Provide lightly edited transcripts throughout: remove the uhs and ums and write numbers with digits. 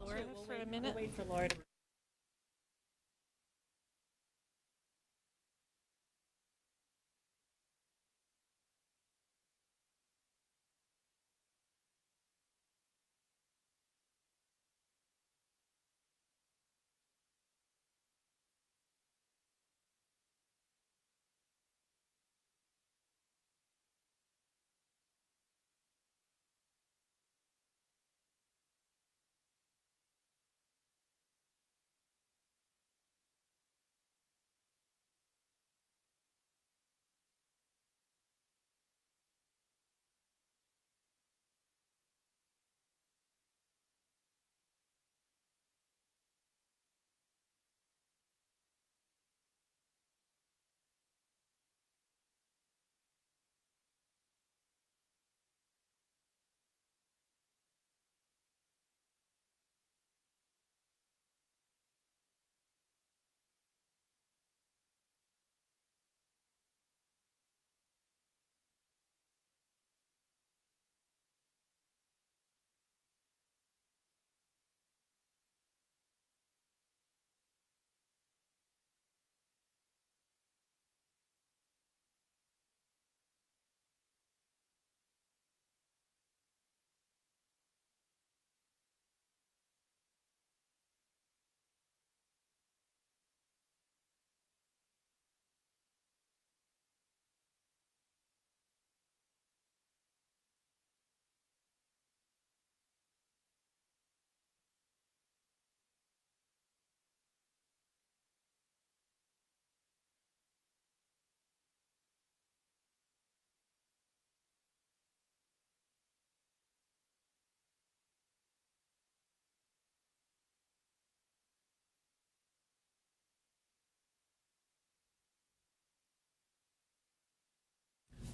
Laura for a minute. We'll wait for Laura to.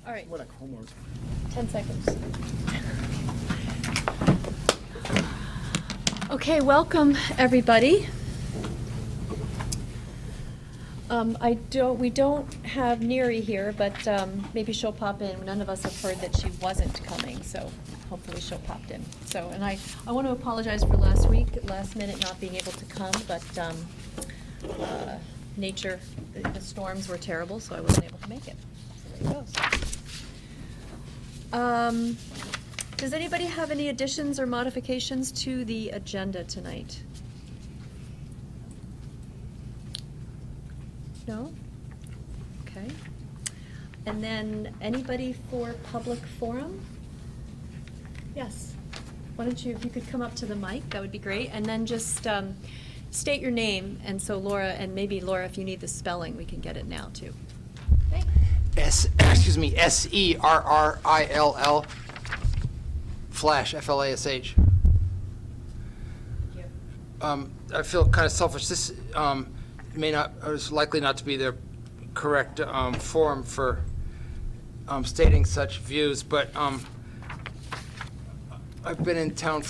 All right, What a homework. 10 seconds. Okay, welcome everybody. We don't have Neri here, but maybe she'll pop in. None of us have heard that she wasn't coming, so hopefully she'll pop in. So, and I want to apologize for last minute not being able to come, but nature, the storms were terrible, so I wasn't able to make it. So there it goes. Does anybody have any additions or modifications to the agenda tonight? No? Okay. And then anybody for public forum? Yes. Why don't you, if you could come up to the mic, that would be great. And then just state your name, and so Laura, and maybe Laura, if you need the spelling, we can get it now too. Okay. Serrill, Flash, Flash. I feel kind of selfish. This is likely not to be the correct forum for stating such views, but I've been in town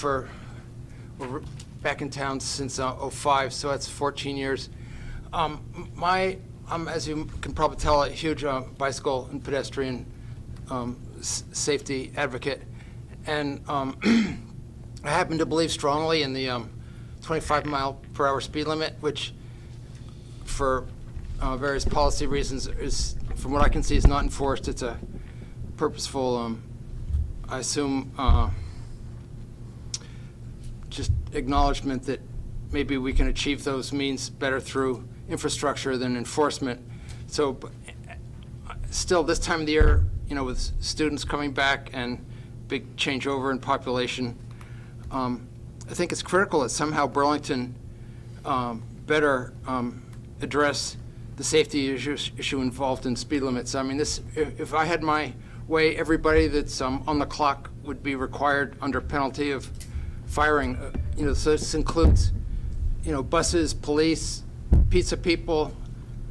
back in town since '05, so that's 14 years. As you can probably tell, a huge bicycle and pedestrian safety advocate, and I happen to believe strongly in the 25-mile-per-hour speed limit, which, for various policy reasons, is, from what I can see, is not enforced. It's a purposeful, I assume, just acknowledgement that maybe we can achieve those means better through infrastructure than enforcement. So still, this time of the year, with students coming back and big changeover in population, I think it's critical that somehow Burlington better address the safety issue involved in speed limits. I mean, if I had my way, everybody that's on the clock would be required under penalty of firing. So this includes, buses, police, pizza people,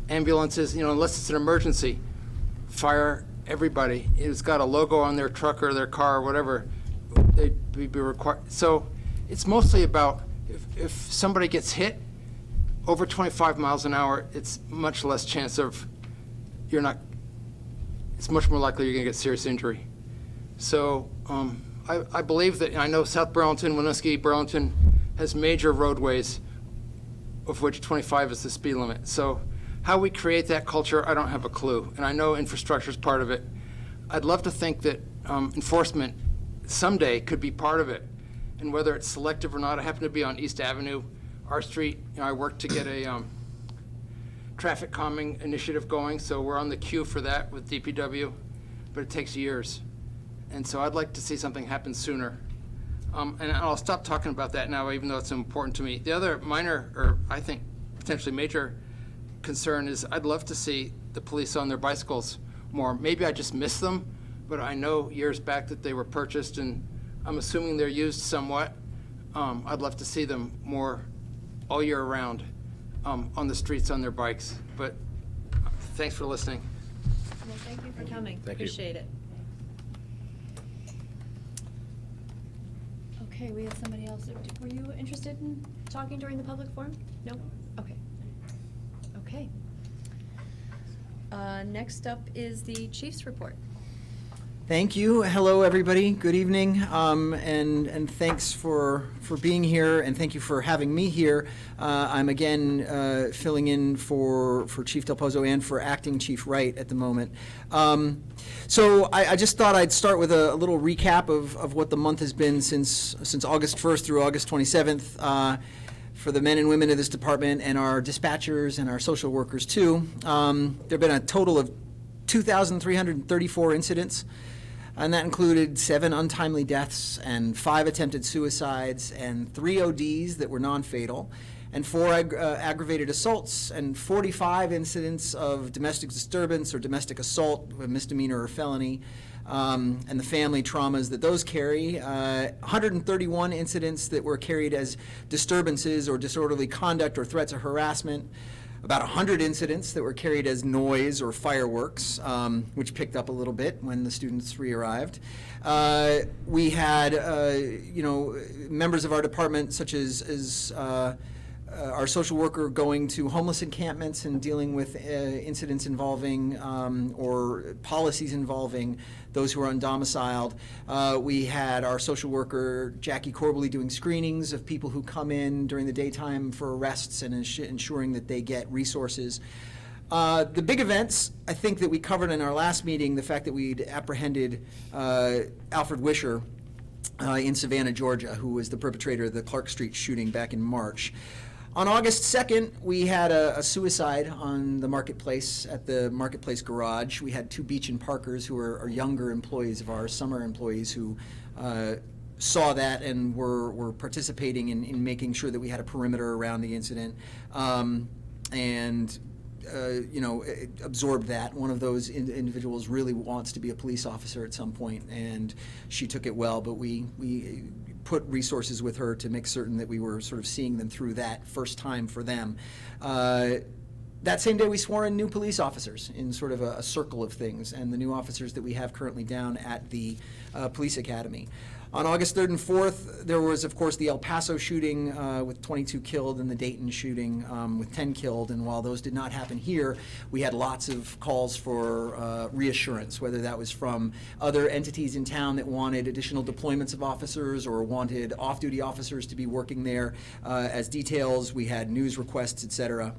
ambulances. Unless it's an emergency, fire everybody. It's got a logo on their truck or their car or whatever. They'd be required. So it's mostly about if somebody gets hit over 25 miles an hour, it's much less chance of it's much more likely you're going to get serious injury. So I believe that, I know South Burlington, Winooski, Burlington, has major roadways, of which 25 is the speed limit. So how we create that culture, I don't have a clue. And I know infrastructure is part of it. I'd love to think that enforcement someday could be part of it. And whether it's selective or not, I happen to be on East Avenue, our street. I worked to get a traffic calming initiative going, so we're on the queue for that with DPW, but it takes years. And so I'd like to see something happen sooner. And I'll stop talking about that now, even though it's important to me. The other minor, or I think potentially major concern is I'd love to see the police on their bicycles more. Maybe I just miss them, but I know years back that they were purchased, and I'm assuming they're used somewhat. I'd love to see them more all year round on the streets on their bikes. But thanks for listening. Well, thank you for coming. Thank you. Appreciate it. Okay, we have somebody else. Were you interested in talking during the public forum? No? Okay. Okay. Next up is the chief's report. Thank you. Hello, everybody. Good evening, and thanks for being here, and thank you for having me here. I'm again filling in for Chief Del Pozo and for Acting Chief Wright at the moment. So I just thought I'd start with a little recap of what the month has been since August 1st through August 27th. For the men and women of this department and our dispatchers and our social workers too. There have been a total of 2,334 incidents, and that included 7 untimely deaths and 5 attempted suicides and 3 ODs that were non-fatal, and 4 aggravated assaults and 45 incidents of domestic disturbance or domestic assault, a misdemeanor or felony, and the family traumas that those carry. 131 incidents that were carried as disturbances or disorderly conduct or threats of harassment. About 100 incidents that were carried as noise or fireworks, which picked up a little bit when the students re-arrived. We had, members of our department, such as our social worker going to homeless encampments and dealing with incidents involving or policies involving those who are undomiciled. We had our social worker, Jackie Corbally, doing screenings of people who come in during the daytime for arrests and ensuring that they get resources. The big events, I think, that we covered in our last meeting, the fact that we'd apprehended Alfred Wisher in Savannah, Georgia, who was the perpetrator of the Clark Street shooting back in March. On August 2nd, we had a suicide on the Marketplace, at the Marketplace garage. We had 2 Beach and Parkers who are younger employees of ours, summer employees, who saw that and were participating in making sure that we had a perimeter around the incident, and absorbed that. One of those individuals really wants to be a police officer at some point, and she took it well, but we put resources with her to make certain that we were sort of seeing them through that first time for them. That same day, we swore in new police officers in sort of a circle of things, and the new officers that we have currently down at the police academy. On August 3rd and 4th, there was, of course, the El Paso shooting with 22 killed, and the Dayton shooting with 10 killed. And while those did not happen here, we had lots of calls for reassurance, whether that was from other entities in town that wanted additional deployments of officers or wanted off-duty officers to be working there as details. We had news requests, et cetera.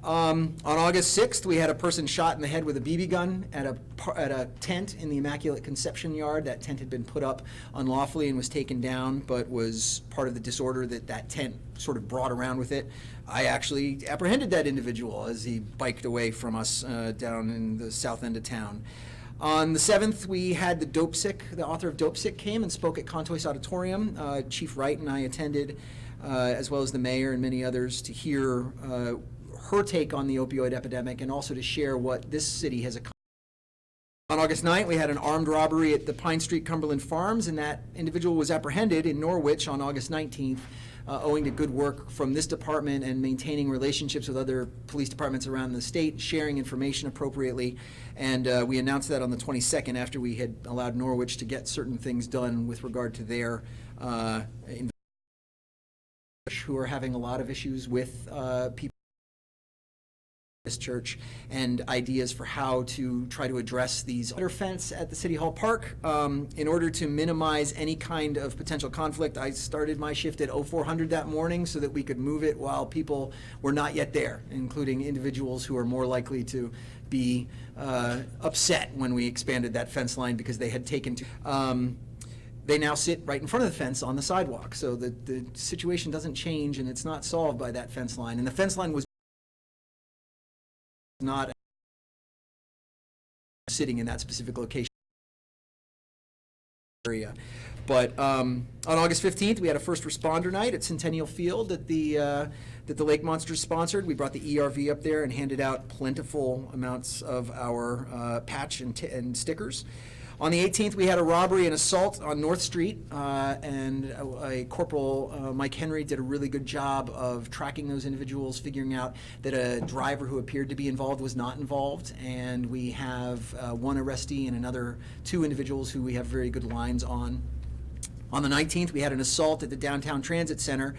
On August 6th, we had a person shot in the head with a BB gun at a tent in the Immaculate Conception Yard. That tent had been put up unlawfully and was taken down, but was part of the disorder that tent sort of brought around with it. I actually apprehended that individual as he biked away from us down in the south end of town. On the 7th, we had the Dope Sick, the author of Dope Sick, came and spoke at Contois Auditorium. Chief Wright and I attended, as well as the mayor and many others, to hear her take on the opioid epidemic and also to share what this city has accomplished. On August 9th, we had an armed robbery at the Pine Street Cumberland Farms, and that individual was apprehended in Norwich on August 19th, owing to good work from this department and maintaining relationships with other police departments around the state, sharing information appropriately. And we announced that on the 22nd after we had allowed Norwich to get certain things done with regard to their who are having a lot of issues with people this church and ideas for how to try to address these. Fence at the City Hall Park. In order to minimize any kind of potential conflict, I started my shift at 0400 that morning so that we could move it while people were not yet there, including individuals who are more likely to be upset when we expanded that fence line because they had taken to. They now sit right in front of the fence on the sidewalk, so the situation doesn't change and it's not solved by that fence line. And the fence line was not sitting in that specific location area. But on August 15th, we had a first responder night at Centennial Field that the Lake Monsters sponsored. We brought the ERV up there and handed out plentiful amounts of our patch and stickers. On the 18th, we had a robbery and assault on North Street, and a Corporal Mike Henry did a really good job of tracking those individuals, figuring out that a driver who appeared to be involved was not involved, and we have one arrestee and another 2 individuals who we have very good lines on. On the 19th, we had an assault at the Downtown Transit Center.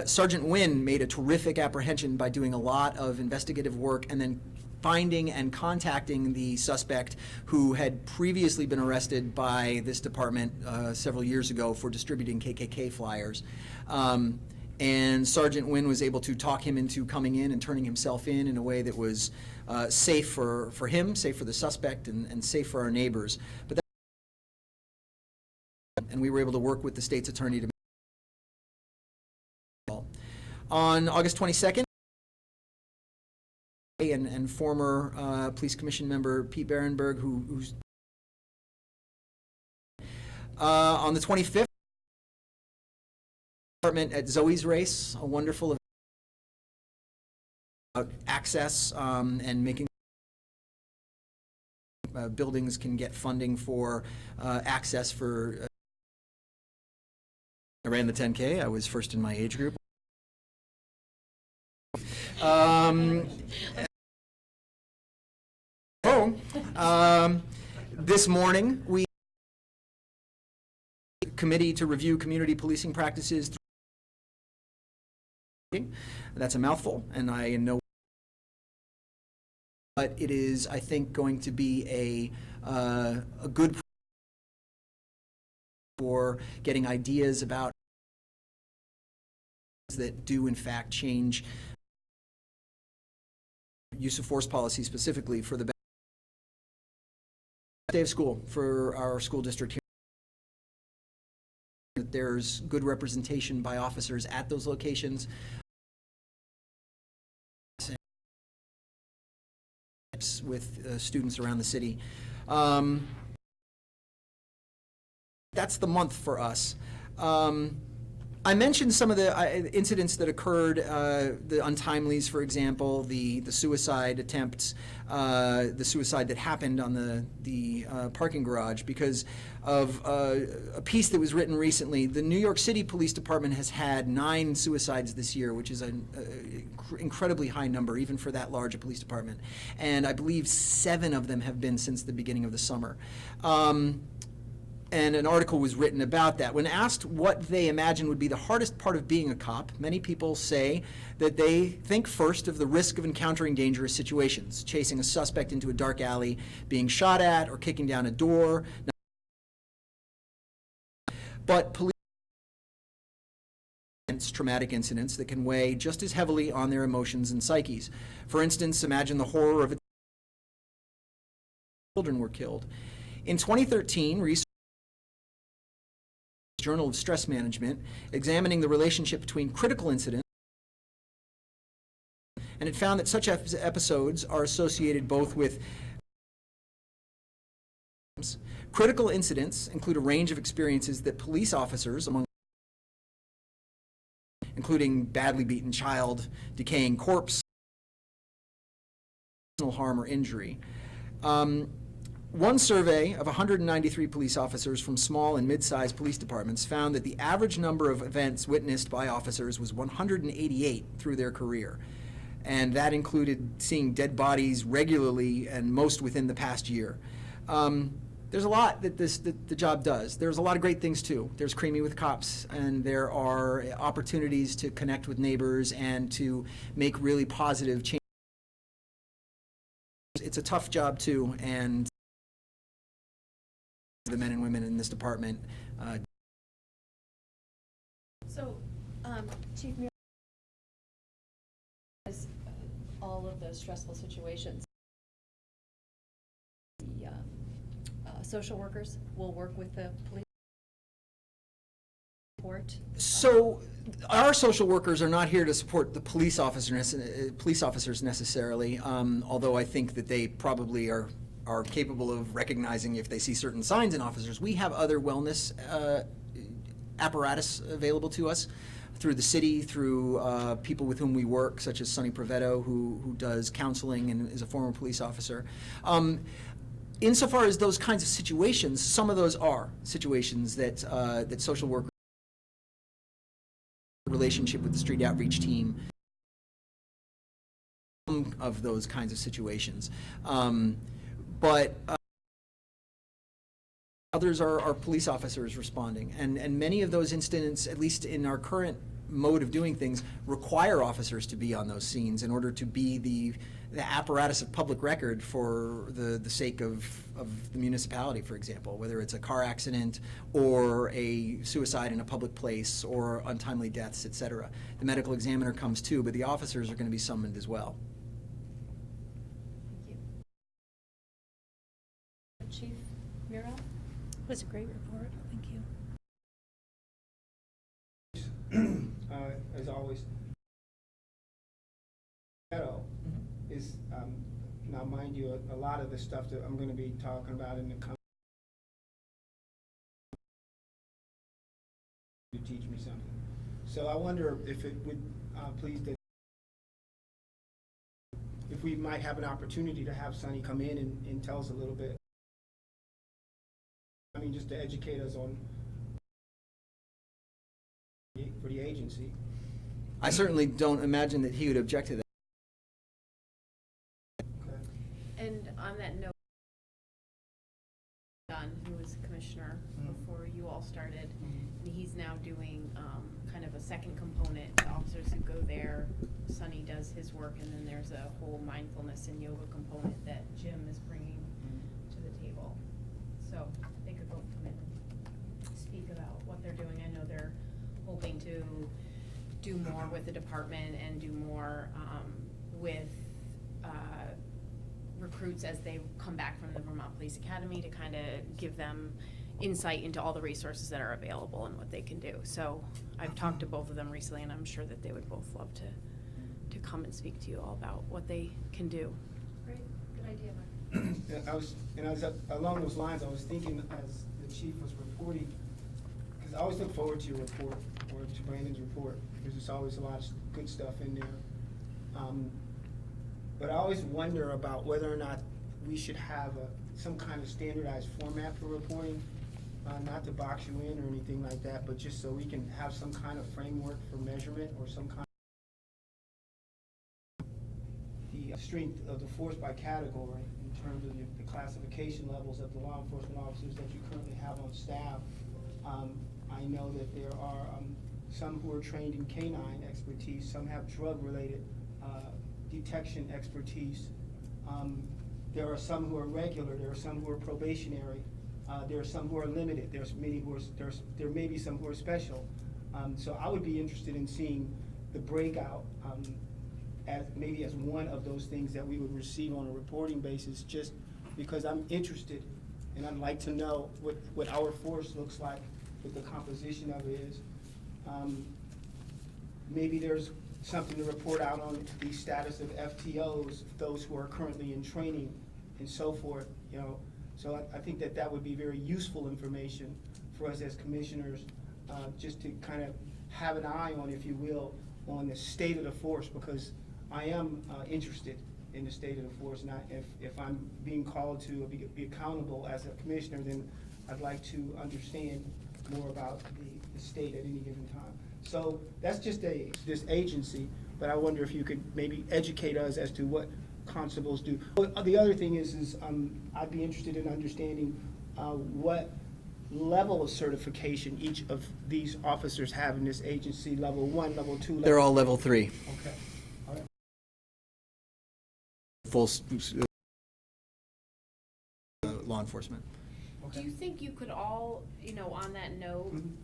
Sergeant Wynn made a terrific apprehension by doing a lot of investigative work and then finding and contacting the suspect who had previously been arrested by this department several years ago for distributing KKK flyers. And Sergeant Wynn was able to talk him into coming in and turning himself in a way that was safe for him, safe for the suspect, and safe for our neighbors. But and we were able to work with the state's attorney to. On August 22nd, and former police commission member Pete Barenberg, who's on the 25th, department at Zoe's Race, a wonderful event about access and making buildings can get funding for access for. I ran the 10K. I was first in my age group. This morning, we committee to review community policing practices. That's a mouthful, and I know, but it is, I think, going to be a good for getting ideas about that do in fact change use of force policy specifically for the day of school for our school district here. There's good representation by officers at those locations. With students around the city. That's the month for us. I mentioned some of the incidents that occurred, the untimelies, for example, the suicide attempts, the suicide that happened on the parking garage because of a piece that was written recently. The New York City Police Department has had 9 suicides this year, which is an incredibly high number, even for that large a police department. And I believe 7 of them have been since the beginning of the summer. And an article was written about that. When asked what they imagine would be the hardest part of being a cop, many people say that they think first of the risk of encountering dangerous situations, chasing a suspect into a dark alley, being shot at, or kicking down a door. But police traumatic incidents that can weigh just as heavily on their emotions and psyches. For instance, imagine the horror of children were killed. In 2013, research Journal of Stress Management, examining the relationship between critical incidents, and it found that such episodes are associated both with critical incidents include a range of experiences that police officers, including badly beaten child, decaying corpse, personal harm or injury. One survey of 193 police officers from small and mid-sized police departments found that the average number of events witnessed by officers was 188 through their career. And that included seeing dead bodies regularly and most within the past year. There's a lot that the job does. There's a lot of great things too. There's Creamy with Cops, and there are opportunities to connect with neighbors and to make really positive change. it's a tough job too, and the men and women in this department. So, Chief Muir, all of those stressful situations, the social workers will work with the police support. So our social workers are not here to support the police officers necessarily, although I think that they probably are capable of recognizing if they see certain signs in officers. We have other wellness apparatus available to us through the city, through people with whom we work, such as Sonny Prevetto, who does counseling and is a former police officer. Insofar as those kinds of situations, some of those are situations that that social workers relationship with the street outreach team of those kinds of situations. But others are police officers responding, and many of those incidents, at least in our current mode of doing things, require officers to be on those scenes in order to be the apparatus of public record for the sake of the municipality, for example, whether it's a car accident or a suicide in a public place or untimely deaths, et cetera. The medical examiner comes too, but the officers are going to be summoned as well. Thank you. Chief Muro? It was a great report, thank you. As always, is now, mind you, a lot of the stuff that I'm going to be talking about in the coming to teach me something. So I wonder if it would please that if we might have an opportunity to have Sonny come in and tell us a little bit. I mean, just to educate us on for the agency. I certainly don't imagine that he would object to that. Okay. And on that note, John, who was commissioner before you all started, and he's now doing kind of a second component. The officers who go there, Sonny does his work, and then there's a whole mindfulness and yoga component that Jim is bringing to the table. So they could both come in and speak about what they're doing. I know they're hoping to do more with the department and do more with recruits as they come back from the Vermont Police Academy to kind of give them insight into all the resources that are available and what they can do. So I've talked to both of them recently, and I'm sure that they would both love to come and speak to you all about what they can do. Great, good idea, Mark. I was along those lines. I was thinking as the chief was reporting, because I always look forward to your report or to Brandon's report, because there's always a lot of good stuff in there. But I always wonder about whether or not we should have some kind of standardized format for reporting, not to box you in or anything like that, but just so we can have some kind of framework for measurement or some kind of the strength of the force by category in terms of the classification levels of the law enforcement officers that you currently have on staff. I know that there are some who are trained in canine expertise, some have drug-related detection expertise. There are some who are regular, there are some who are probationary, there are some who are limited, there may be some who are special. So I would be interested in seeing the breakout as maybe as one of those things that we would receive on a reporting basis, just because I'm interested and I'd like to know what our force looks like, what the composition of it is. Maybe there's something to report out on the status of FTOs, those who are currently in training and so forth, you know. So I think that would be very useful information for us as commissioners, just to kind of have an eye on, if you will, on the state of the force, because I am interested in the state of the force. And if I'm being called to be accountable as a commissioner, then I'd like to understand more about the state at any given time. So that's just this agency, but I wonder if you could maybe educate us as to what constables do. The other thing is I'd be interested in understanding what level of certification each of these officers have in this agency, level 1, level 2, They're all level 3. Okay. All right. Full law enforcement. Do you think you could all, you know, on that note, Mhm.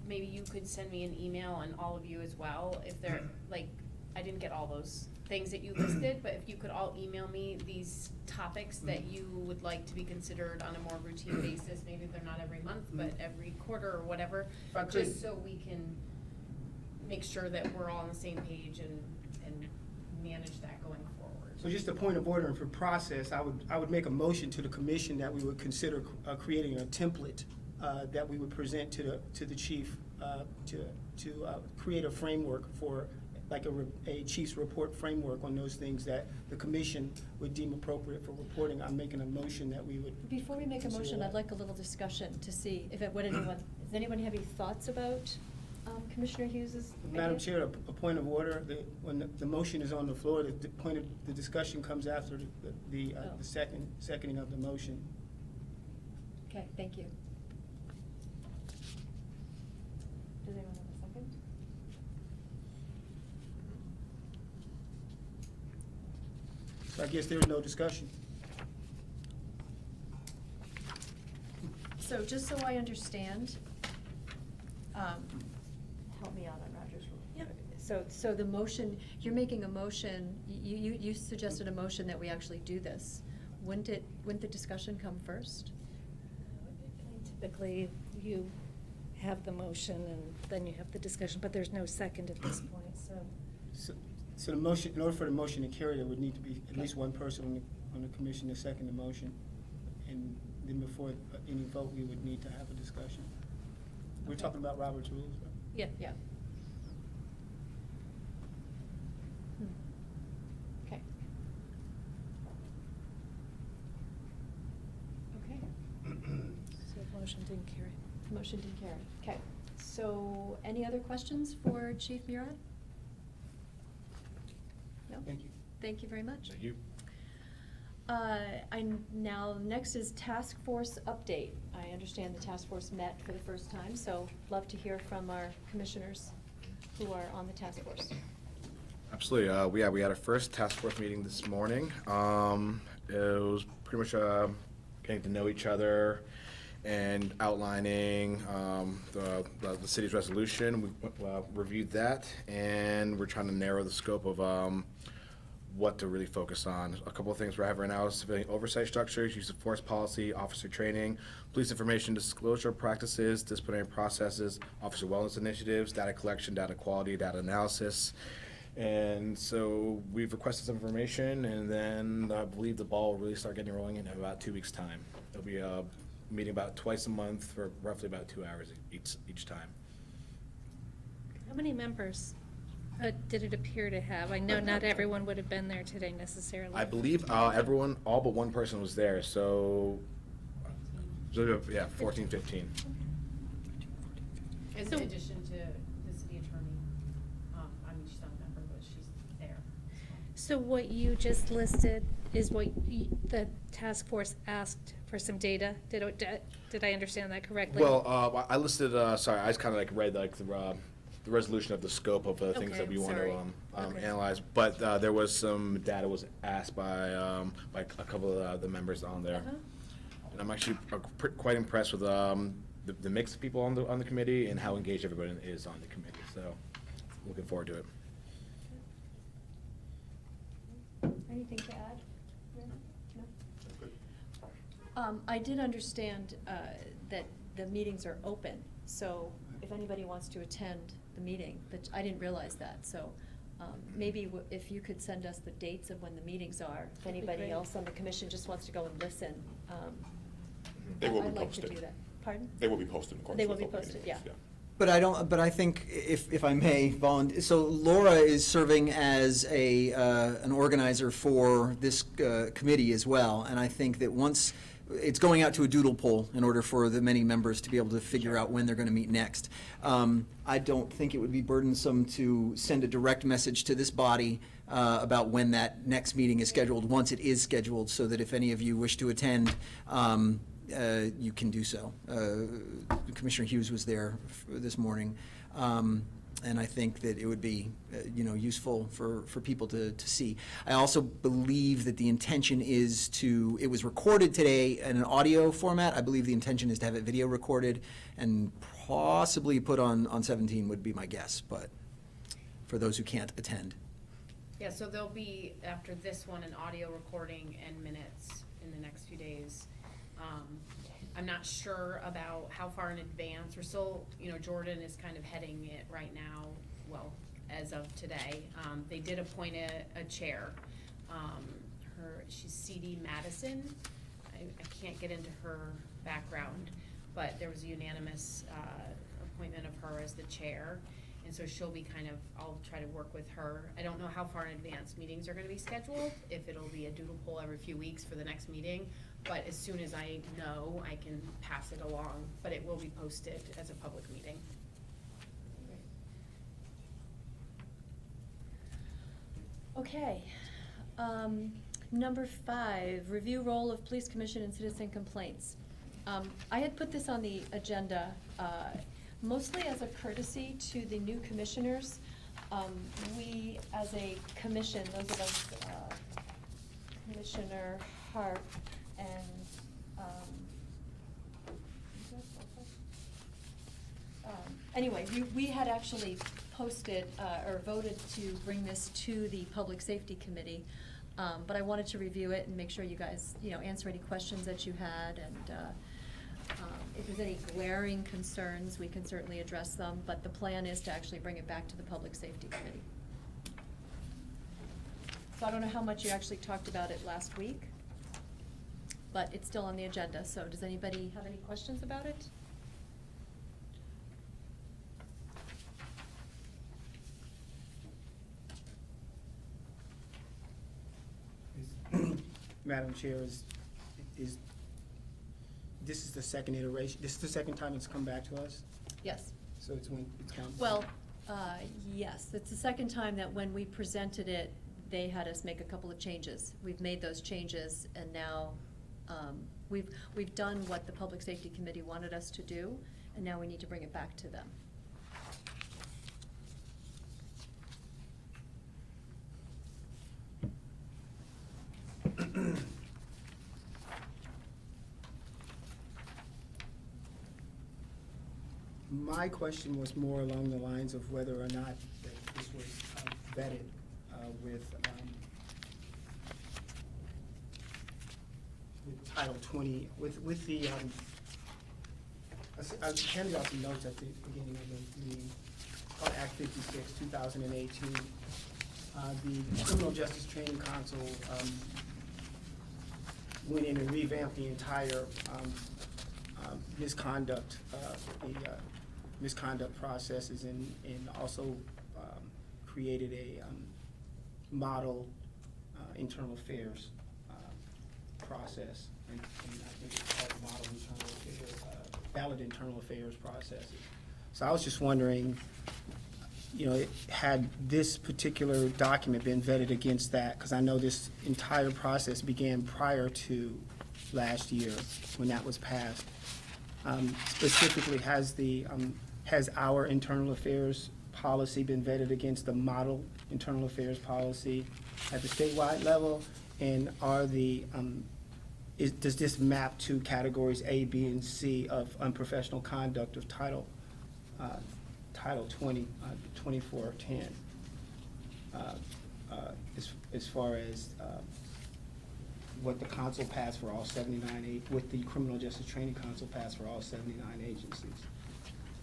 maybe you could send me an email and all of you as well, if they're, like, I didn't get all those things that you listed, but if you could all email me these topics that you would like to be considered on a more routine basis, maybe they're not every month, but every quarter or whatever, If I could- just so we can make sure that we're all on the same page and manage that going forward. So just a point of order and for process, I would make a motion to the commission that we would consider creating a template that we would present to the chief to create a framework for, like a chief's report framework on those things that the commission would deem appropriate for reporting. I'm making a motion that we would. Before we make a consider motion, that. I'd like a little discussion to see if it, does anyone have any thoughts about Commissioner Hughes's Madam idea? Chair, a point of order, when the motion is on the floor, the point of the discussion comes after the Oh. seconding of the motion. Okay, thank you. Does anyone have a second? So I guess there is no discussion. So just so I understand, help me out on Roger's rule. Yep. So the motion, you're making a motion, you suggested a motion that we actually do this. Wouldn't the discussion come first? Typically, you have the motion and then you have the discussion, but there's no second at this point, so. So the motion, in order for the motion to carry, there would need to be at least one person on the commission to second the motion. And then before any vote, we would need to have a discussion. We're Okay. talking about Robert's rules, right? Yeah. Yeah. Okay. Okay, So motion didn't carry. motion didn't carry. Okay, so any other questions for Chief Murad? No? Thank you. Thank you very much. Thank you. Next is task force update. I understand the task force met for the first time, so love to hear from our commissioners who are on the task force. Absolutely. We had our first task force meeting this morning. It was pretty much getting to know each other and outlining the city's resolution. We reviewed that, and we're trying to narrow the scope of what to really focus on. A couple of things we have right now is civilian oversight structures, use of force policy, officer training, police information disclosure practices, disciplinary processes, officer wellness initiatives, data collection, data quality, data analysis. And so we've requested some information, and then I believe the ball will really start getting rolling in about 2 weeks' time. It'll be a meeting about twice a month for roughly about 2 hours each time. How many members did it appear to have? I know not everyone would have been there today necessarily. I believe everyone, all but one person was there, so yeah, 14, 15. In So- addition to the city attorney, I mean, she's not a member, but she's there. So what you just listed is what the task force asked for some data? Did I understand that correctly? Well, I listed, sorry, I just kind of like read like the resolution of the scope of the things Okay, that we want sorry. to Okay. analyze, but there was some data was asked by a couple of the members on there. Uh-huh. And I'm actually quite impressed with the mix of people on the committee and how engaged everybody is on the committee, so looking forward to it. Anything to add? No? I did understand that the meetings are open, so if anybody wants to attend the meeting, but I didn't realize that, so maybe if you could send us the dates of when the meetings are, if That'd be anybody great. else on the commission just wants to go and listen. They will be I'd like to posted. do that. Pardon? They will be posted in accordance They will with be open posted, meeting yeah. laws, But I think if I may, so Laura is serving as an organizer for this committee as well, and I think that once, it's going out to a doodle poll in order for the many members to be able to figure out when they're going to meet next. I don't think it would be burdensome to send a direct message to this body about when that next meeting is scheduled, once it is scheduled, so that if any of you wish to attend, you can do so. Commissioner Hughes was there this morning. And I think that it would be, useful for people to see. I also believe that the intention is it was recorded today in an audio format. I believe the intention is to have it video recorded and possibly put on 17 would be my guess, but for those who can't attend. Yeah, so there'll be, after this one, an audio recording and minutes in the next few days. I'm not sure about how far in advance. We're still, Jordan is kind of heading it right now, well, as of today. They did appoint a chair. She's C.D. Madison. I can't get into her background, but there was a unanimous appointment of her as the chair. And so she'll be I'll try to work with her. I don't know how far in advance meetings are gonna be scheduled, if it'll be a doodle poll every few weeks for the next meeting. But as soon as I know, I can pass it along, but it will be posted as a public meeting. Okay. Number 5, review role of police commission and citizen complaints. I had put this on the agenda mostly as a courtesy to the new commissioners. We, as a commission, those of us, Commissioner Hart and, anyway, we had actually posted, or voted to bring this to the Public Safety Committee. But I wanted to review it and make sure you guys, answer any questions that you had, and, if there's any glaring concerns, we can certainly address them, but the plan is to actually bring it back to the Public Safety Committee. So I don't know how much you actually talked about it last week, but it's still on the agenda, so does anybody have any questions about it? Madam Chair, this is the second iteration, this is the second time it's come back to us? Yes. So it's when it's come? Well, yes, it's the second time that when we presented it, they had us make a couple of changes. We've made those changes, and now we've done what the Public Safety Committee wanted us to do, and now we need to bring it back to them. My question was more along the lines of whether or not that this was vetted with Title 20, with the, I handed out some notes at the beginning of the meeting, called Act 56, 2018. The Criminal Justice Training Council went in and revamped the entire misconduct processes, and also created a model internal affairs process, and I think it's called model internal affairs, valid internal affairs processes. So I was just wondering, had this particular document been vetted against that? Because I know this entire process began prior to last year when that was passed. Specifically, has our internal affairs policy been vetted against the model internal affairs policy at the statewide level? And does this map to categories A, B, and C of unprofessional conduct of Title 20, 2410? As far as what the council passed for all 79, what the Criminal Justice Training Council passed for all 79 agencies.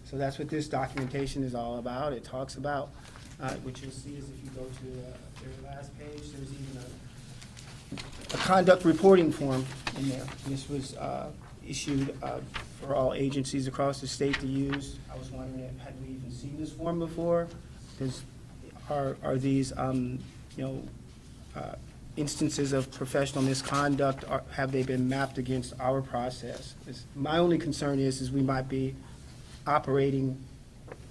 So that's what this documentation is all about. It talks about, what you'll see is if you go to the last page, there's even a conduct reporting form in there. This was issued for all agencies across the state to use. I was wondering, had we even seen this form before? Are these, instances of professional misconduct, have they been mapped against our process? My only concern is we might be operating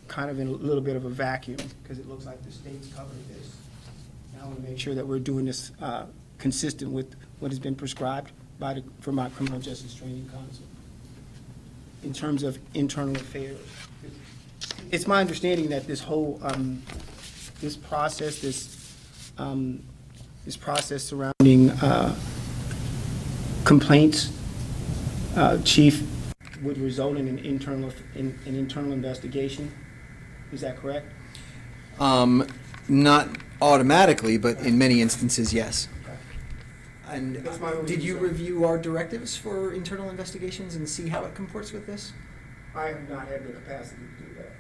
kind of in a little bit of a vacuum, because it looks like the state's covered this. And I want to make sure that we're doing this consistent with what has been prescribed by the Vermont Criminal Justice Training Council in terms of internal affairs. it's my understanding that this whole, this process, this process surrounding complaints, Chief, would result in an internal investigation. Is that correct? Not automatically, but in many instances, yes. And That's my only did you concern. review our directives for internal investigations and see how it comports with this? I have not had the capacity to do that,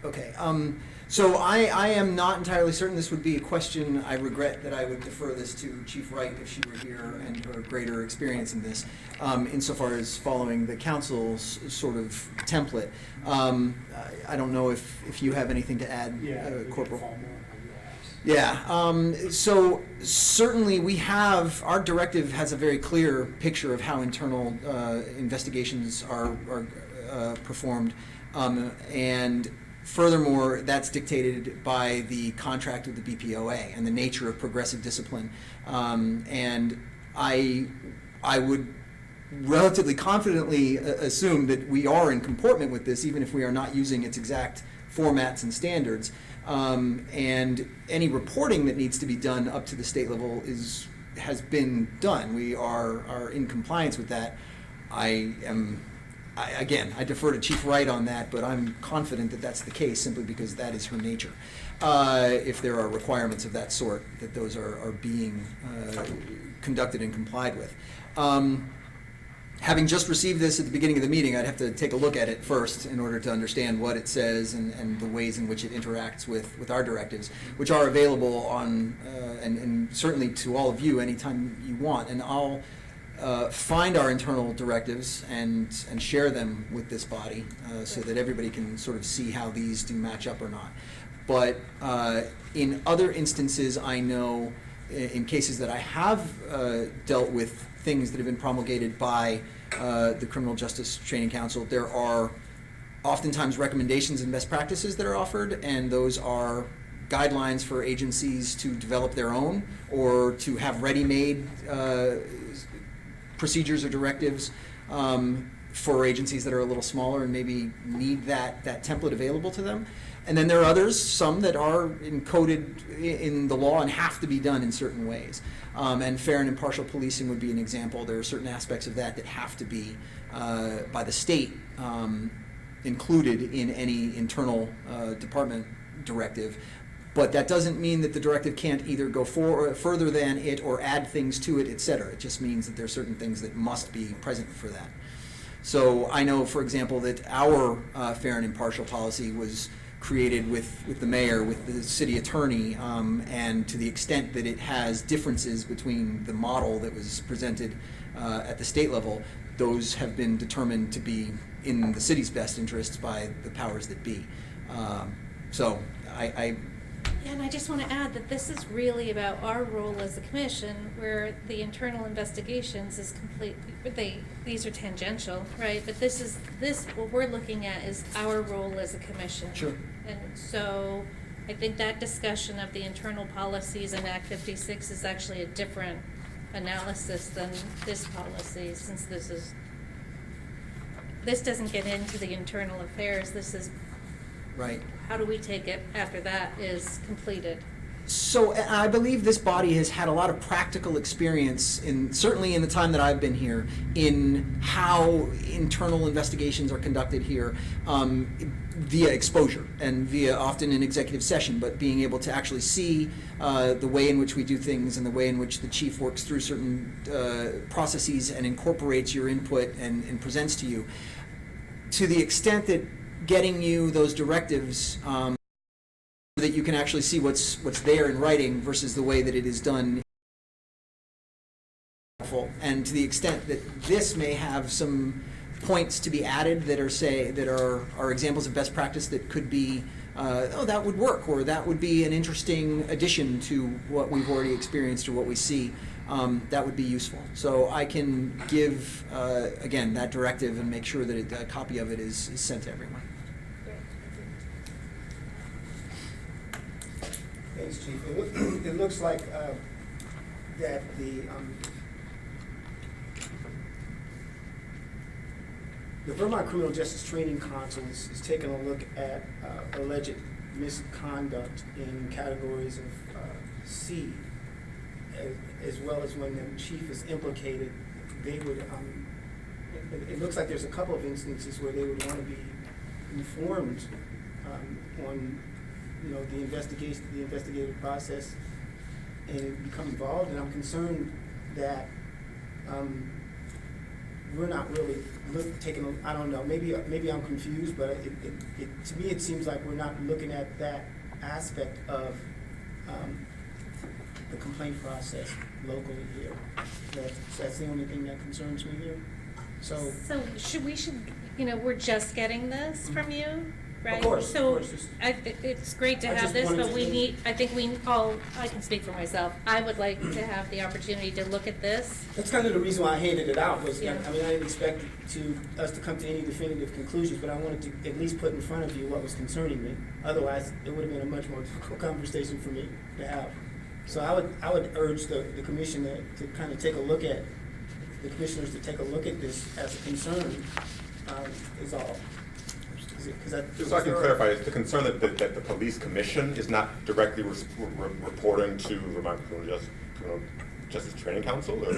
no. Okay, so I am not entirely certain. This would be a question. I regret that I would defer this to Chief Wright if she were here and her greater experience in this, insofar as following the council's sort of template. I don't know if you have anything to add, Corporal. Yeah, so certainly we have, our directive has a very clear picture of how internal investigations are performed. And furthermore, that's dictated by the contract of the BPOA and the nature of progressive discipline. And I would relatively confidently assume that we are in comportment with this, even if we are not using its exact formats and standards. And any reporting that needs to be done up to the state level has been done. We are in compliance with that. Again, I defer to Chief Wright on that, but I'm confident that that's the case simply because that is her nature. If there are requirements of that sort, that those are being conducted and complied with. Having just received this at the beginning of the meeting, I'd have to take a look at it first in order to understand what it says and the ways in which it interacts with our directives, which are available on, and certainly to all of you anytime you want. And I'll find our internal directives and share them with this body so that everybody can sort of see how these do match up or not. But in other instances, I know in cases that I have dealt with things that have been promulgated by the Criminal Justice Training Council, there are oftentimes recommendations and best practices that are offered, and those are guidelines for agencies to develop their own or to have ready-made procedures or directives for agencies that are a little smaller and maybe need that template available to them. And then there are others, some that are encoded in the law and have to be done in certain ways. And fair and impartial policing would be an example. There are certain aspects of that have to be, by the state, included in any internal department directive. But that doesn't mean that the directive can't either go further than it or add things to it, et cetera. It just means that there are certain things that must be present for that. So I know, for example, that our fair and impartial policy was created with the mayor, with the city attorney, and to the extent that it has differences between the model that was presented at the state level, those have been determined to be in the city's best interests by the powers that be. So And I just want to add that this is really about our role as a commission, where the internal investigations is these are tangential, right? But what we're looking at is our role as a commission. Sure. And so I think that discussion of the internal policies in Act 56 is actually a different analysis than this policy, since this doesn't get into the internal affairs. This is right. How do we take it after that is completed? So I believe this body has had a lot of practical experience, certainly in the time that I've been here, in how internal investigations are conducted here via exposure and via often an executive session, but being able to actually see the way in which we do things and the way in which the chief works through certain processes and incorporates your input and presents to you. To the extent that getting you those directives so that you can actually see what's there in writing versus the way that it is done. And to the extent that this may have some points to be added that are examples of best practice that could be, that would work, or that would be an interesting addition to what we've already experienced or what we see, that would be useful. So I can give, again, that directive and make sure that a copy of it is sent to everyone. Thanks, Chief. It looks like that the Vermont Criminal Justice Training Council is taking a look at alleged misconduct in categories of C, as well as when the chief is implicated, they would, it looks like there's a couple of instances where they would want to be informed on, you know, the investigation, the investigative process, and become involved. And I'm concerned that we're not really taking, I don't know, maybe I'm confused, but to me it seems like we're not looking at that aspect of the complaint process locally here. That's the only thing that concerns me here. So you know, we're just getting this from you, right? course, So of course. it's great to I have just this, wanted but to we know. need, I think we all, I can speak for myself, I would like to have the opportunity to look at this. That's kind of the reason why I handed it out, was, Yeah. I mean, I didn't expect us to come to any definitive conclusions, but I wanted to at least put in front of you what was concerning me. Otherwise, it would have been a much more difficult conversation for me to have. So I would urge the commission to kind of take a look at, the commissioners to take a look at this as a concern, is all. Just so I can clarify, is the concern that the police commission is not directly reporting to Vermont Criminal Justice Training Council, or?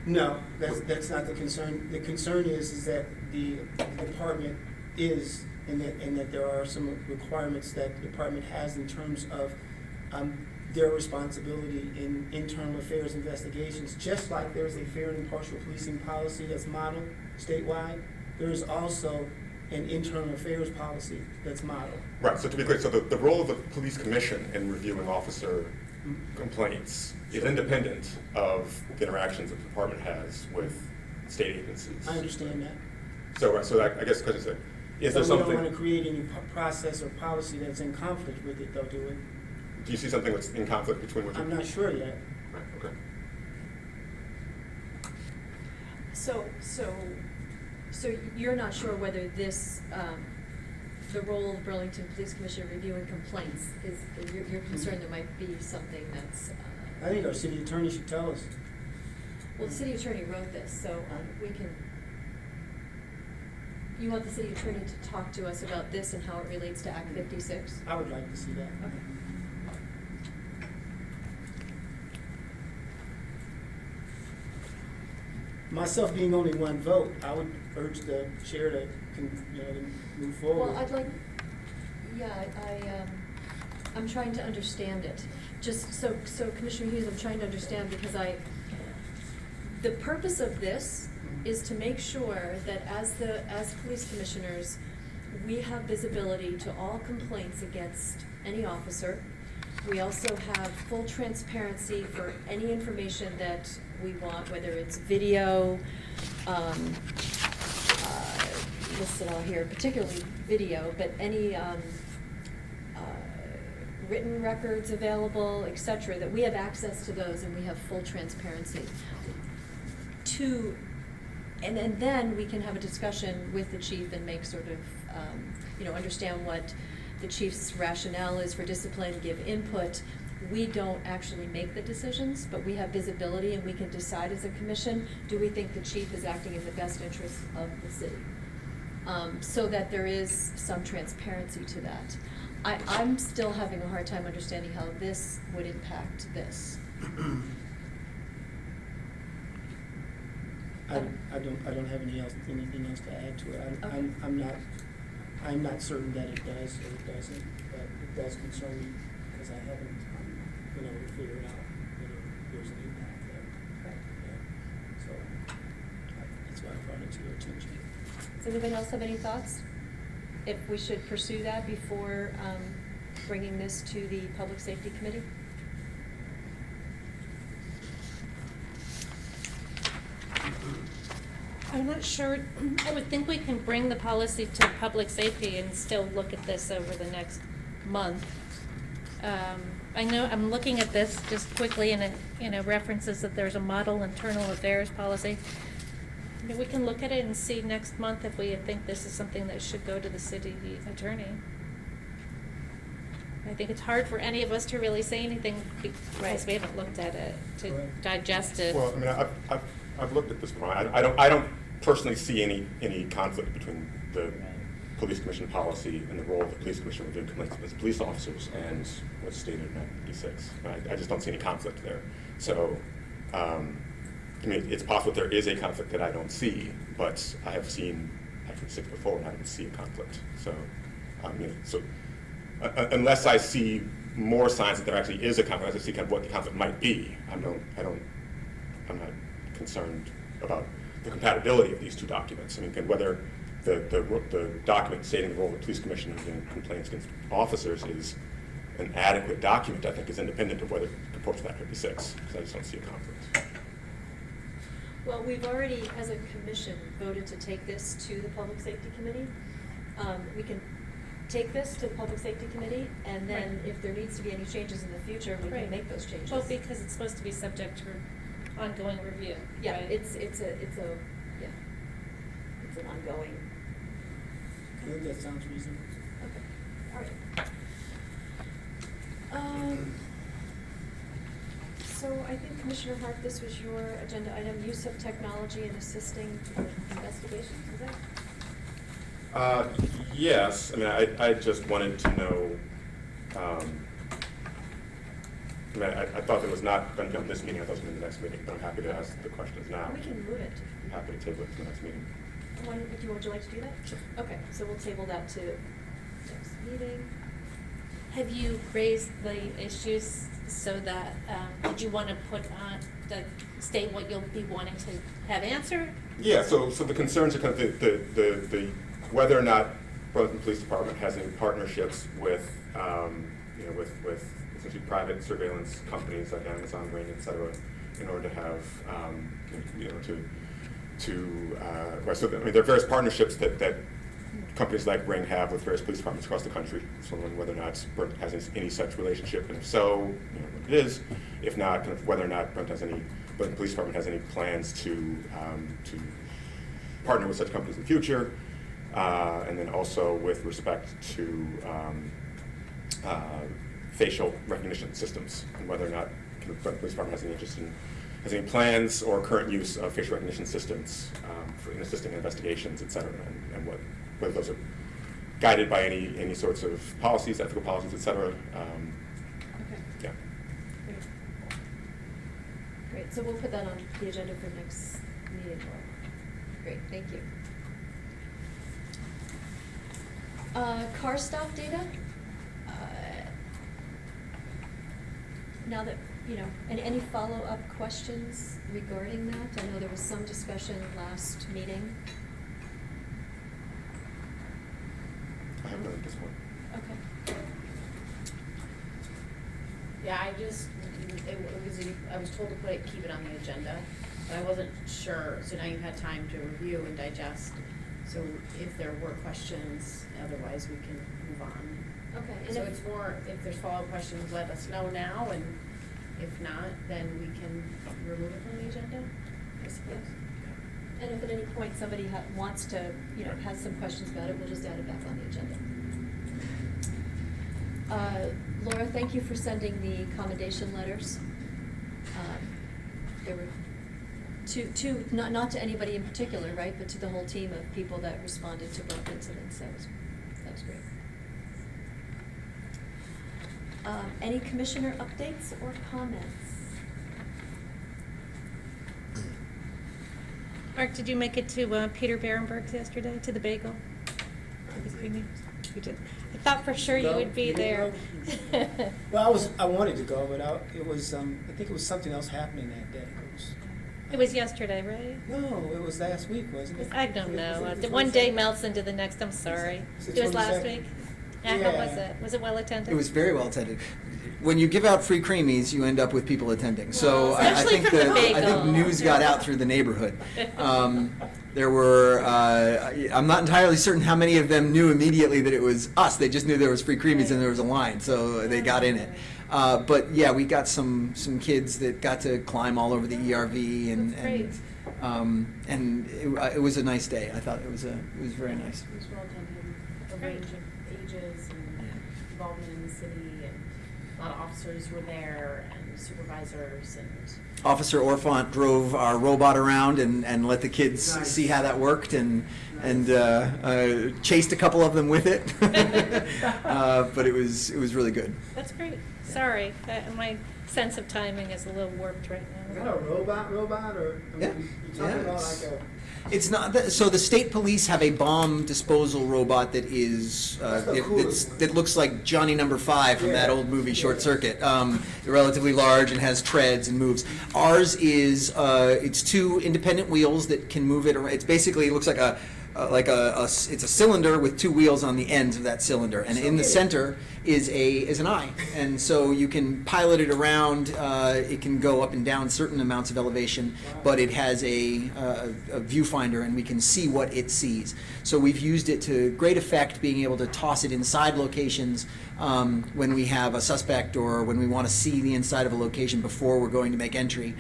No, that's not the concern. The concern is that the department is, and that there are some requirements that the department has in terms of their responsibility in internal affairs investigations. Just like there's a fair and impartial policing policy that's modeled statewide, there is also an internal affairs policy that's modeled. Right, so to be clear, so the role of the police commission in reviewing officer complaints is independent of the interactions that the department has with state agencies. I understand that. So I guess the question is there But we don't something, want to create any process or policy that's in conflict with it, though, do we? do you see something that's in conflict between what you? I'm not sure yet. Right, okay. So you're not sure whether this, the role of Burlington Police Commission reviewing complaints is, you're concerned there might be something that's, I think our city attorney should tell us. well, the city attorney wrote this, so we can, you want the city attorney to talk to us about this and how it relates to Act 56? I would like to see that. Okay. Myself being only one vote, I would urge the chair to, to move forward. Well, I'd like, yeah, I'm trying to understand it. Just so Commissioner Hughes, I'm trying to understand because the purpose of this is to make sure that as police commissioners, we have visibility to all complaints against any officer. We also have full transparency for any information that we want, whether it's video, listed all here, particularly video, but any written records available, et cetera, that we have access to those and we have full transparency. And then we can have a discussion with the chief and make sort of, understand what the chief's rationale is for discipline, give input. We don't actually make the decisions, but we have visibility and we can decide as a commission, do we think the chief is acting in the best interest of the city? So that there is some transparency to that. I'm still having a hard time understanding how this would impact this. I don't have anything else to add to it. Okay. I'm not certain that it does or it doesn't, but it does concern me because I haven't been able to figure it out whether there's an impact there. Right. Yeah. So that's why I brought it to your attention. Does anybody else have any thoughts? If we should pursue that before bringing this to the Public Safety Committee? I'm not sure, I would think we can bring the policy to public safety and still look at this over the next month. I know, I'm looking at this just quickly and it, references that there's a model internal affairs policy. We can look at it and see next month if we think this is something that should go to the city attorney. I think it's hard for any of us to really say anything because we haven't looked at it, to Correct. digest it. Well, I mean, I've looked at this one. I don't personally see any conflict between the police commission policy and the role of the police commission reviewing complaints as police officers and what's stated in Act 56. I just don't see any conflict there. So, I mean, it's possible there is a conflict that I don't see, but I have seen Act 56 before and I don't see a conflict. So, unless I see more signs that there actually is a conflict, as I see kind of what the conflict might be, I'm not concerned about the compatibility of these two documents. I mean, whether the document stating the role of the police commission in complaints against officers is an adequate document, I think, is independent of whether it comports with Act 56, because I just don't see a conflict. Well, we've already, as a commission, voted to take this to the Public Safety Committee. We can take this to the Public Safety Committee, and then Right. if there needs to be any changes in the future, we Right. can make those changes. Well, because it's supposed to be subject to ongoing review. Yeah, right? it's an ongoing. I think that sounds reasonable. Okay, all right. So I think Commissioner Hart, this was your agenda item, use of technology in assisting investigations, is that? Yes, I mean, I just wanted to know, I mean, I thought that was not going to be on this meeting, I thought it was going to be the next meeting, but I'm happy to ask the questions now. We can move it. I'm happy to table it to the next meeting. Would you like to do that? Sure. Okay, so we'll table that to next meeting. Have you raised the issues so that, did you want to put on, state what you'll be wanting to have answered? Yeah, so the concerns are kind of the whether or not Burlington Police Department has any partnerships with, with essentially private surveillance companies like Amazon, Ring, et cetera, in order to have, right, so, I mean, there are various partnerships that companies like Ring have with various police departments across the country. So whether or not Burlington has any such relationship, and if so, what it is. If not, kind of whether or not Burlington Police Department has any plans to partner with such companies in the future, and then also with respect to facial recognition systems, and whether or not Burlington Police Department has any interest in, has any plans or current use of facial recognition systems in assisting in investigations, et cetera, and whether those are guided by any sorts of policies, ethical policies, et cetera. Okay. Yeah. Great, so we'll put that on the agenda for next meeting. Great, thank you. Car stop data. Now that, any follow-up questions regarding that? I know there was some discussion last meeting. I haven't heard this one. Okay. Yeah, I was told to keep it on the agenda, but I wasn't sure, so now you've had time to review and digest. So if there were questions, otherwise we can move on. Okay. And So if- it's more, if there's follow-up questions, let us know now, and if not, then we can remove it from the agenda, I suppose. And if at any point somebody wants to, has some questions about it, we'll just add it back on the agenda. Laura, thank you for sending the commendation letters. There were two, not to anybody in particular, right, but to the whole team of people that responded to both incidents. That was great. Any commissioner updates or comments? Mark, did you make it to Peter Behrenberg's yesterday, to the bagel? To the creamy? You did. I thought for sure you No, would be you there. didn't Well, I wanted to go, but I think it was something else happening that day. It was yesterday, right? No, it was last week, wasn't it? I don't It know. was the One day 22nd. melts into the next, I'm sorry. It's the It was last 22nd. week? Yeah, how was Yeah. it? Was it well attended? It was very well attended. When you give out free creamies, you end up with people attending. So Well, I especially think from the I think bagel. news got out through the neighborhood. There were, I'm not entirely certain how many of them knew immediately that it was us. They just knew there was free creamies and there was a line, so they got in it. But yeah, we got some kids that got to climb all over the ERV, and That's great. it was a nice day. I thought it was very nice. It was well attended, a Great. range of ages and involvement in the city, and a lot of officers were there and supervisors and. Officer Orfont drove our robot around and let the kids Nice. see how that worked and chased a couple of them with it. But it was really good. That's great. Sorry, my sense of timing is a little warped right Is now. that a robot, or, I Yeah. mean, you're talking Yeah, about it's- like a, It's not that, so the state police have a bomb disposal robot that is That's the coolest one. that looks like Johnny Number 5 from that Yeah. old movie Short Yeah. Circuit. Relatively large and has treads and moves. Ours is it's 2 independent wheels that can move it around. It's basically, it looks like it's a cylinder with 2 wheels on the ends of that cylinder, and in the center is an eye, and so you can pilot it around. It can go up and down certain amounts of elevation, but it has a viewfinder, and we can see what it sees. So we've used it to great effect, being able to toss it inside locations when we have a suspect or when we want to see the inside of a location before we're going to make entry.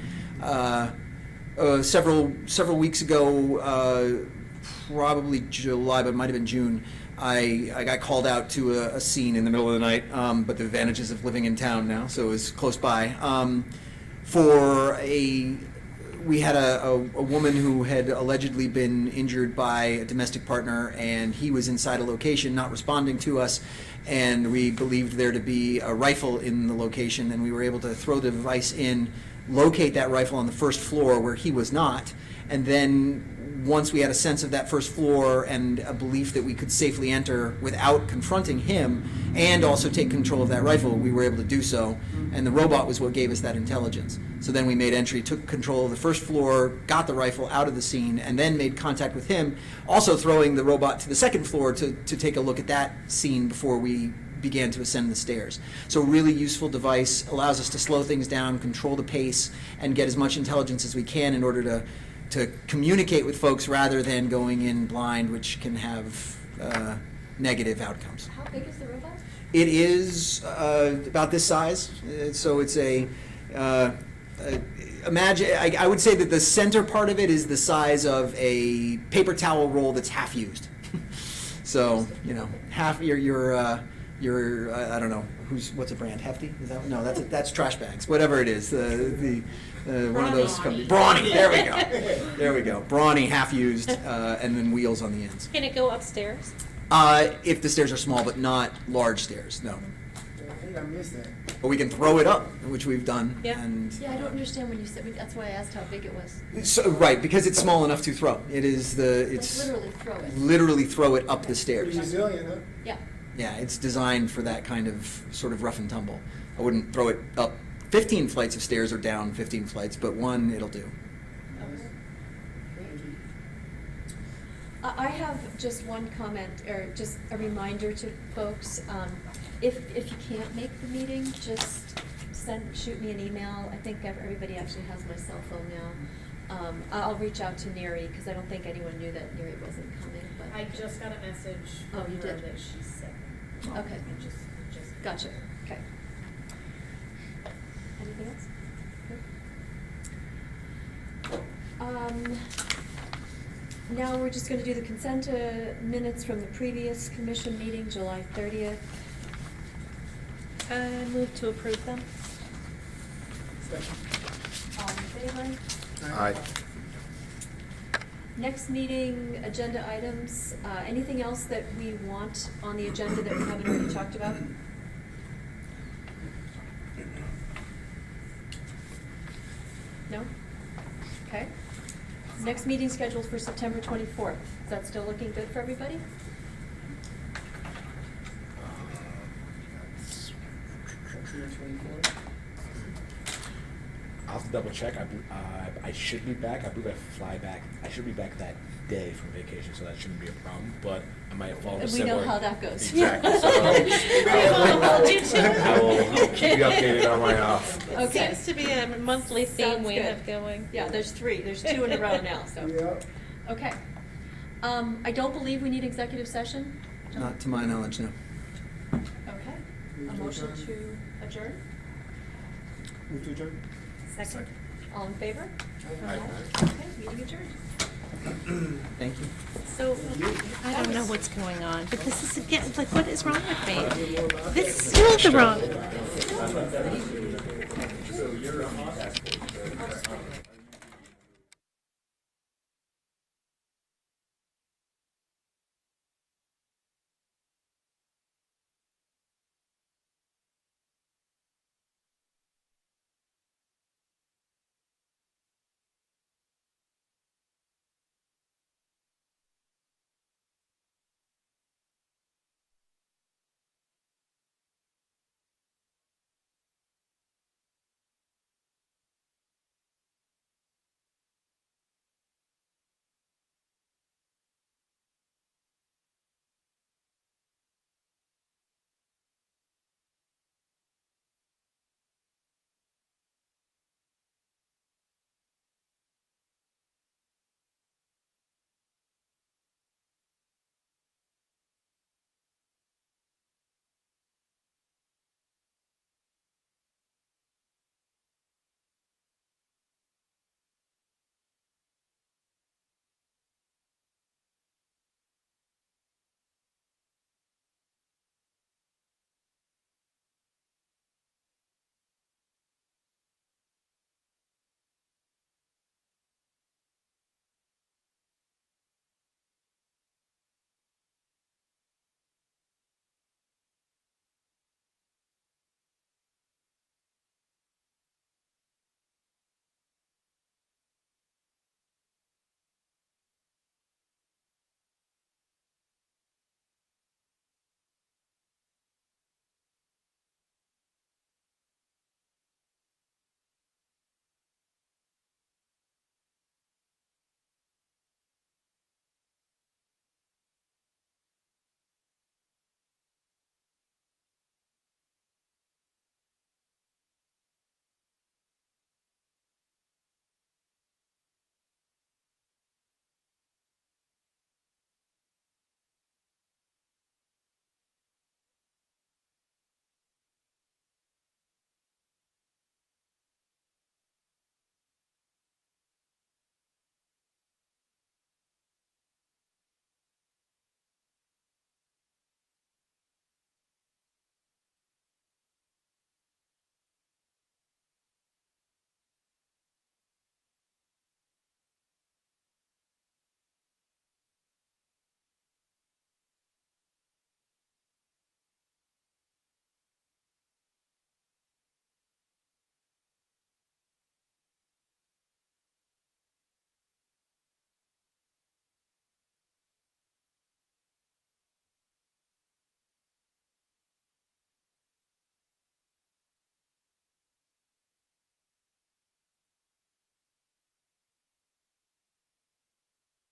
Several weeks ago. Probably July, but it might have been June. I got called out to a scene in the middle of the night, but the advantages of living in town now, so it was close by. We had a woman who had allegedly been injured by a domestic partner, and he was inside a location not responding to us, and we believed there to be a rifle in the location, and we were able to throw the device in, locate that rifle on the first floor where he was not, and then once we had a sense of that first floor and a belief that we could safely enter without confronting him and also take control of that rifle, we were able to do so. And the robot was what gave us that intelligence. So then we made entry, took control of the first floor, got the rifle out of the scene, and then made contact with him, also throwing the robot to the second floor to take a look at that scene before we began to ascend the stairs. So really useful device, allows us to slow things down, control the pace, and get as much intelligence as we can in order to communicate with folks rather than going in blind, which can have negative outcomes. How big is the robot? It is about this size, so it's imagine, I would say that the center part of it is the size of a paper towel roll that's half used. So, half your I don't know, what's a brand, Hefty? Is that, no, that's trash bags, whatever it is, one of those companies. Brawny, there we go. Brawny, half used, and then wheels on the ends. Can it go upstairs? If the stairs are small, but not large stairs, no. I think I missed that. But we can throw it up, which we've done. Yeah. And Yeah, I don't understand when you said, that's why I asked how big it was. so, right, because it's small enough to throw. It's Literally throw it. literally throw it up the Pretty stairs. resilient, huh? Yeah. Yeah, it's designed for that kind of sort of rough and tumble. I wouldn't throw it up 15 flights of stairs or down 15 flights, but one it'll do. I have just one comment, or just a reminder to folks. If you can't make the meeting, just shoot me an email. I think everybody actually has my cell phone now. I'll reach out to Neri, because I don't think anyone knew that Neri wasn't coming, but. I just got a message Oh, from you her did? that she's sick. Okay. I just. Gotcha, okay. Anything else? Good. Now we're just gonna do the consent minutes from the previous commission meeting, July 30th. I move to approve them. All in favor? Aye. Next meeting, agenda items, anything else that we want on the agenda that we haven't already talked about? No? Okay. Next meeting scheduled for September 24th. Is that still looking good for everybody? September 24th. I'll have to double check. I should be back. I believe I should be back that day from vacation, so that shouldn't be a problem, but I might have fallen We similar. know how that goes. Exactly, so I'll keep you updated on my Okay. Seems to be a monthly theme Sounds we good. have going. Yeah, there's 3. There's 2 in a row now, so. Yeah. Okay. I don't believe we need executive session. Not to my knowledge, no. Okay. A motion to adjourn? Move to adjourn? Second. All in favor? Aye. Okay, meeting adjourned. Thank you. So, I don't know what's going on, but this is again, like, what is wrong with me? This is still the wrong.